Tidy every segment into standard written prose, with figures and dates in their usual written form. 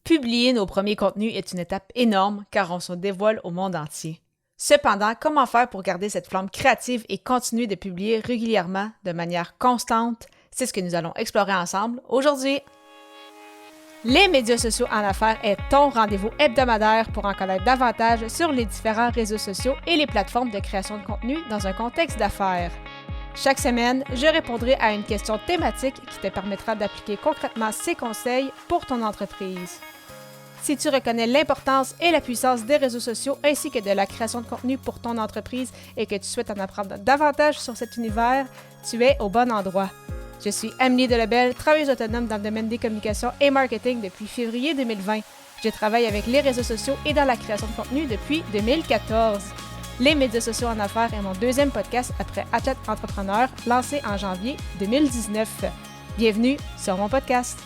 Publier nos premiers contenus est une étape énorme car on se dévoile au monde entier. Cependant, comment faire pour garder cette flamme créative et continuer de publier régulièrement de manière constante? C'est ce que nous allons explorer ensemble aujourd'hui. Les médias sociaux en affaires est ton rendez-vous hebdomadaire pour en connaître davantage sur les différents réseaux sociaux et les plateformes de création de contenu dans un contexte d'affaires. Chaque semaine, je répondrai à une question thématique qui te permettra d'appliquer concrètement ces conseils pour ton entreprise. Si tu reconnais l'importance et la puissance des réseaux sociaux ainsi que de la création de contenu pour ton entreprise et que tu souhaites en apprendre davantage sur cet univers, tu es au bon endroit. Je suis Amélie Delebel, travailleuse autonome dans le domaine des communications et marketing depuis février 2020. Je travaille avec les réseaux sociaux et dans la création de contenu depuis 2014. Les médias sociaux en affaires est mon deuxième podcast après Athlète Entrepreneur, lancé en janvier 2019. Bienvenue sur mon podcast.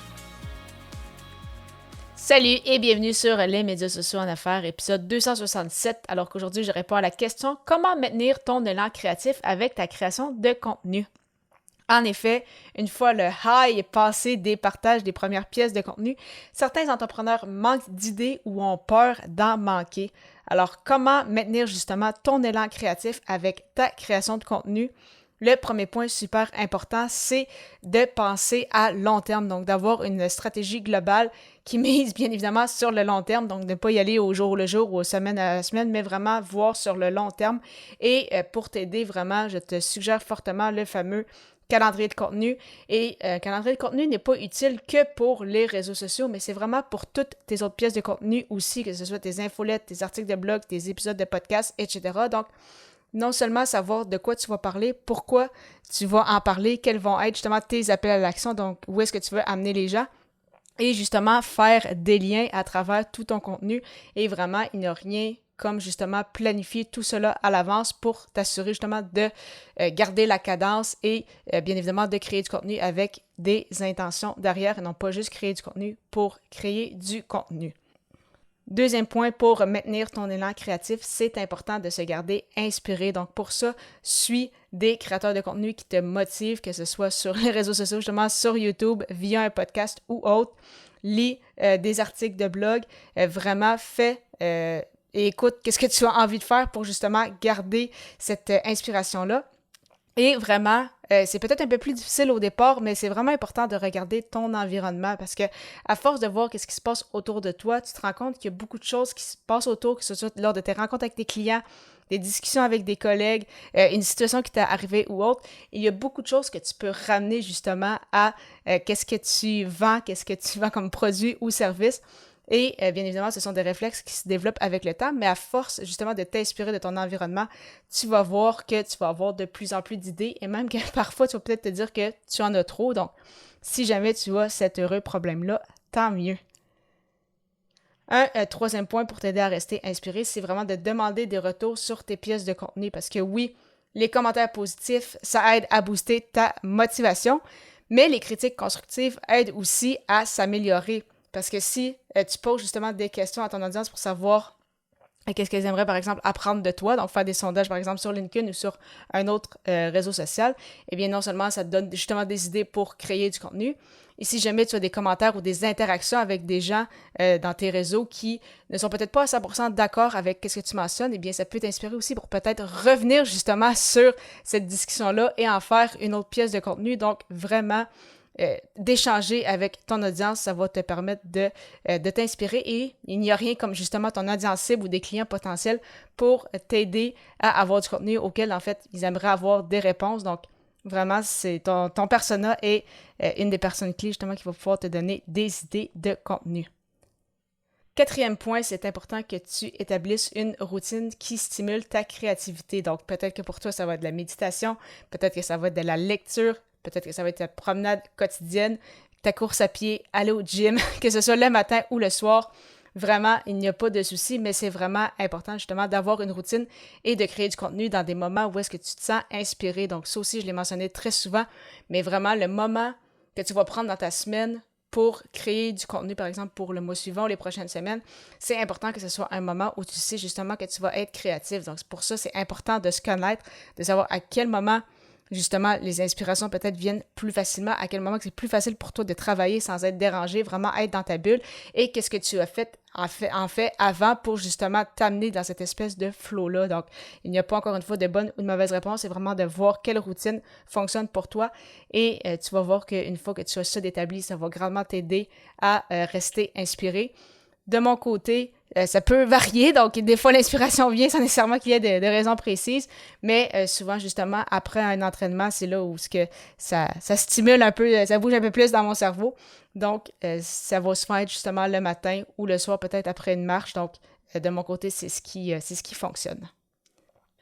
Salut et bienvenue sur les médias sociaux en affaires, épisode 267, alors qu'aujourd'hui je réponds à la question « Comment maintenir ton élan créatif avec ta création de contenu? » En effet, une fois le high passé des partages des premières pièces de contenu, certains entrepreneurs manquent d'idées ou ont peur d'en manquer. Alors, comment maintenir justement ton élan créatif avec ta création de contenu? Le premier point super important, c'est de penser à long terme, donc d'avoir une stratégie globale qui mise bien évidemment sur le long terme, donc de ne pas y aller au jour le jour ou semaine à la semaine, mais vraiment voir sur le long terme. Et pour t'aider vraiment, je te suggère fortement le fameux calendrier de contenu. Et calendrier de contenu n'est pas utile que pour les réseaux sociaux, mais c'est vraiment pour toutes tes autres pièces de contenu aussi, que ce soit tes infolettes, tes articles de blog, tes épisodes de podcast, etc. Donc, non seulement savoir de quoi tu vas parler, pourquoi tu vas en parler, quels vont être justement tes appels à l'action, donc où est-ce que tu veux amener les gens, et justement faire des liens à travers tout ton contenu. Et vraiment, il n'y a rien comme justement planifier tout cela à l'avance pour t'assurer justement de garder la cadence et bien évidemment de créer du contenu avec des intentions derrière et non pas juste créer du contenu pour créer du contenu. Deuxième point, pour maintenir ton élan créatif, c'est important de se garder inspiré. Donc pour ça, suis des créateurs de contenu qui te motivent, que ce soit sur les réseaux sociaux, justement sur YouTube, via un podcast ou autre. Lis des articles de blog, vraiment fais et écoute qu'est-ce que tu as envie de faire pour justement garder cette inspiration-là. Et vraiment, c'est peut-être un peu plus difficile au départ, mais c'est vraiment important de regarder ton environnement parce que à force de voir qu'est-ce qui se passe autour de toi, tu te rends compte qu'il y a beaucoup de choses qui se passent autour, que ce soit lors de tes rencontres avec tes clients, des discussions avec des collègues, une situation qui t'est arrivée ou autre. Il y a beaucoup de choses que tu peux ramener justement à qu'est-ce que tu vends comme produit ou service. Et bien évidemment, ce sont des réflexes qui se développent avec le temps, mais à force justement de t'inspirer de ton environnement, tu vas voir que tu vas avoir de plus en plus d'idées et même que parfois, tu vas peut-être te dire que tu en as trop. Donc, si jamais tu as cet heureux problème-là, tant mieux. Un troisième point pour t'aider à rester inspiré, c'est vraiment de demander des retours sur tes pièces de contenu parce que oui, les commentaires positifs, ça aide à booster ta motivation, mais les critiques constructives aident aussi à s'améliorer. Parce que si tu poses justement des questions à ton audience pour savoir qu'est-ce qu'ils aimeraient, par exemple, apprendre de toi, donc faire des sondages, par exemple, sur LinkedIn ou sur un autre réseau social, eh bien, non seulement ça te donne justement des idées pour créer du contenu, et si jamais tu as des commentaires ou des interactions avec des gens dans tes réseaux qui ne sont peut-être pas à 100% d'accord avec ce que tu mentionnes, eh bien, ça peut t'inspirer aussi pour peut-être revenir justement sur cette discussion-là et en faire une autre pièce de contenu. Donc, vraiment, d'échanger avec ton audience, ça va te permettre de t'inspirer et il n'y a rien comme justement ton audience cible ou des clients potentiels pour t'aider à avoir du contenu auquel en fait ils aimeraient avoir des réponses. Donc vraiment, c'est ton persona est une des personnes clés justement qui va pouvoir te donner des idées de contenu. Quatrième point, c'est important que tu établisses une routine qui stimule ta créativité. Donc peut-être que pour toi, ça va être de la méditation, peut-être que ça va être de la lecture, peut-être que ça va être ta promenade quotidienne, ta course à pied, aller au gym, que ce soit le matin ou le soir. Vraiment, il n'y a pas de souci, mais c'est vraiment important justement d'avoir une routine et de créer du contenu dans des moments où est-ce que tu te sens inspiré. Donc ça aussi, je l'ai mentionné très souvent, mais vraiment le moment que tu vas prendre dans ta semaine pour créer du contenu, par exemple, pour le mois suivant ou les prochaines semaines, c'est important que ce soit un moment où tu sais justement que tu vas être créatif. Donc, pour ça, c'est important de se connaître, de savoir à quel moment justement les inspirations peut-être viennent plus facilement, à quel moment que c'est plus facile pour toi de travailler sans être dérangé, vraiment être dans ta bulle, et qu'est-ce que tu as fait en fait avant pour justement t'amener dans cette espèce de flow-là. Donc, il n'y a pas encore une fois de bonne ou de mauvaise réponse, c'est vraiment de voir quelle routine fonctionne pour toi et tu vas voir qu'une fois que tu as ça d'établi, ça va grandement t'aider à rester inspiré. De mon côté, ça peut varier, donc des fois l'inspiration vient sans nécessairement qu'il y ait de raisons précises, mais souvent justement après un entraînement, c'est là où ça stimule un peu, ça bouge un peu plus dans mon cerveau. Donc ça va souvent être justement le matin ou le soir peut-être après une marche. Donc de mon côté, c'est ce qui fonctionne.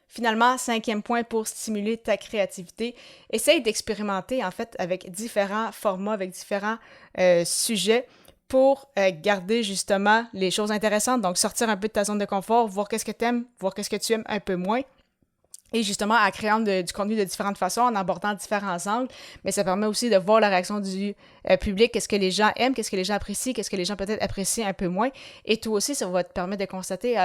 Finalement, 5e point pour stimuler ta créativité, essaye d'expérimenter en fait avec différents formats, avec différents sujets pour garder justement les choses intéressantes, donc sortir un peu de ta zone de confort, voir qu'est-ce que tu aimes, voir qu'est-ce que tu aimes un peu moins, et justement à créer du contenu de différentes façons, en abordant différents angles, mais ça permet aussi de voir la réaction du public, qu'est-ce que les gens aiment, qu'est-ce que les gens apprécient, qu'est-ce que les gens peut-être apprécient un peu moins, et toi aussi, ça va te permettre de constater,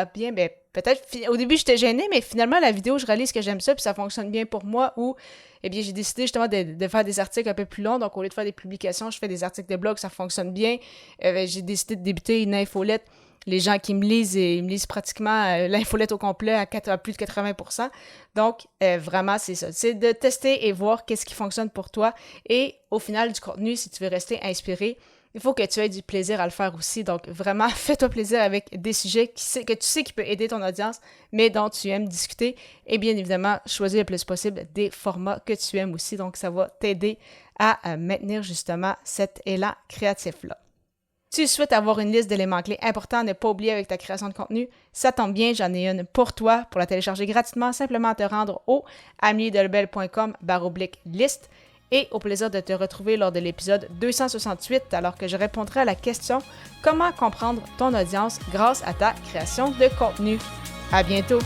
peut-être, au début, j'étais gênée, mais finalement, la vidéo, je réalise que j'aime ça, puis ça fonctionne bien pour moi, ou, j'ai décidé justement de faire des articles un peu plus longs, donc au lieu de faire des publications, je fais des articles de blog, ça fonctionne bien, j'ai décidé de débuter une infolette. Les gens qui me lisent, ils me lisent pratiquement l'infolette au complet à plus de 80%. Donc, vraiment, c'est ça. C'est de tester et voir qu'est-ce qui fonctionne pour toi. Et au final du contenu, si tu veux rester inspiré, il faut que tu aies du plaisir à le faire aussi. Donc, vraiment, fais-toi plaisir avec des sujets que tu sais qui peuvent aider ton audience, mais dont tu aimes discuter. Et bien évidemment, choisis le plus possible des formats que tu aimes aussi. Donc, ça va t'aider à maintenir justement cet élan créatif-là. Tu souhaites avoir une liste d'éléments clés importants à ne pas oublier avec ta création de contenu? Ça tombe bien, j'en ai une pour toi. Pour la télécharger gratuitement, simplement te rendre au ameliedelebel.com/liste et au plaisir de te retrouver lors de l'épisode 268 alors que je répondrai à la question « Comment comprendre ton audience grâce à ta création de contenu? » À bientôt!